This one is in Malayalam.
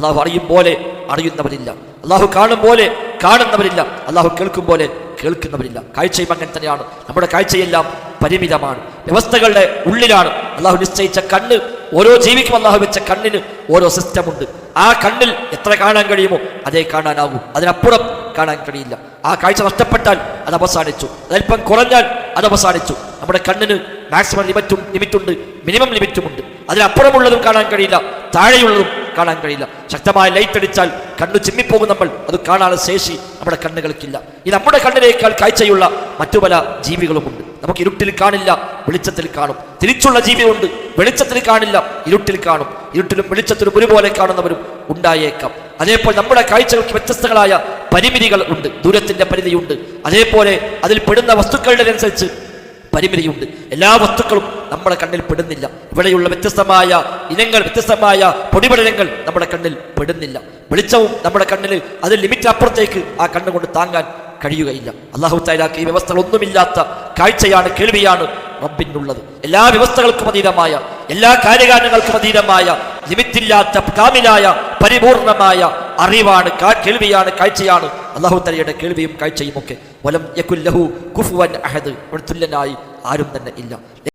അള്ളാഹു അറിയും പോലെ അറിയുന്നവരില്ല, അള്ളാഹു കാണും പോലെ കാണുന്നവരില്ല, അള്ളാഹു കേൾക്കും പോലെ കേൾക്കുന്നവരില്ല. കാഴ്ചയും അങ്ങനെ തന്നെയാണ്. നമ്മുടെ കാഴ്ചയെല്ലാം പരിമിതമാണ്, വ്യവസ്ഥകളുടെ ഉള്ളിലാണ്. അള്ളാഹു നിശ്ചയിച്ച കണ്ണ്, ഓരോ ജീവിക്കും അള്ളാഹു വെച്ച കണ്ണിന് ഓരോ സിസ്റ്റമുണ്ട്. ആ കണ്ണിൽ എത്ര കാണാൻ കഴിയുമോ അതേ കാണാനാവൂ, അതിനപ്പുറം കാണാൻ കഴിയില്ല. ആ കാഴ്ച നഷ്ടപ്പെട്ടാൽ അത് അവസാനിച്ചു, അതല്പം കുറഞ്ഞാൽ അത് അവസാനിച്ചു. നമ്മുടെ കണ്ണിന് മാക്സിമം ലിമിറ്റുണ്ട്, മിനിമം ലിമിറ്റുമുണ്ട്. അതിനപ്പുറമുള്ളതും കാണാൻ കഴിയില്ല, താഴെയുള്ളതും കാണാൻ കഴിയില്ല. ശക്തമായ ലൈറ്റ് അടിച്ചാൽ കണ്ണു ചിമ്മിപ്പോകും നമ്മൾ, അത് കാണാനുള്ള ശേഷി നമ്മുടെ കണ്ണുകൾക്കില്ല. ഈ നമ്മുടെ കണ്ണിനേക്കാൾ കാഴ്ചയുള്ള മറ്റു പല ജീവികളുമുണ്ട്. നമുക്ക് ഇരുട്ടിൽ കാണില്ല, വെളിച്ചത്തിൽ കാണും. തിരിച്ചുള്ള ജീവിയുണ്ട്, വെളിച്ചത്തിൽ കാണില്ല, ഇരുട്ടിൽ കാണും. ഇരുട്ടിലും വെളിച്ചത്തിലും ഒരുപോലെ കാണുന്നവരും ഉണ്ടായേക്കാം. അതേപോലെ നമ്മുടെ കാഴ്ചകൾക്ക് വ്യത്യസ്തങ്ങളായ പരിമിതികൾ ഉണ്ട്, ദൂരത്തിന്റെ പരിധിയുണ്ട്. അതേപോലെ അതിൽ പെടുന്ന വസ്തുക്കളുടെ അനുസരിച്ച് പരിമിതിയുണ്ട്. എല്ലാ വസ്തുക്കളും നമ്മുടെ കണ്ണിൽ പെടുന്നില്ല. ഇവിടെയുള്ള വ്യത്യസ്തമായ ഇനങ്ങൾ, വ്യത്യസ്തമായ പൊടിപടലങ്ങൾ നമ്മുടെ കണ്ണിൽ പെടുന്നില്ല. വെളിച്ചവും നമ്മുടെ കണ്ണിൽ അത് ലിമിറ്റ് അപ്പുറത്തേക്ക് ആ കണ്ണുകൊണ്ട് താങ്ങാൻ കഴിയുകയില്ല. അല്ലാഹു തആലാക്ക് ഈ വ്യവസ്ഥകളൊന്നുമില്ലാത്ത കാഴ്ചയാണ്, കേൾവിയാണ് റബ്ബിനുള്ളത്. എല്ലാ വ്യവസ്ഥകൾക്കും അതീതമായ, എല്ലാ കാര്യകാരണങ്ങൾക്കും അതീതമായ, ലിമിറ്റില്ലാത്ത കാമിലായ പരിപൂർണമായ അറിവാണ്, കേൾവിയാണ്, കാഴ്ചയാണ് അല്ലാഹു തആലയുടെ കേൾവിയും കാഴ്ചയും ഒക്കെ. വലം യകുൽ ലഹു കുഫുവൻ അഹദ്, തുല്യനായി ആരും തന്നെ ഇല്ല.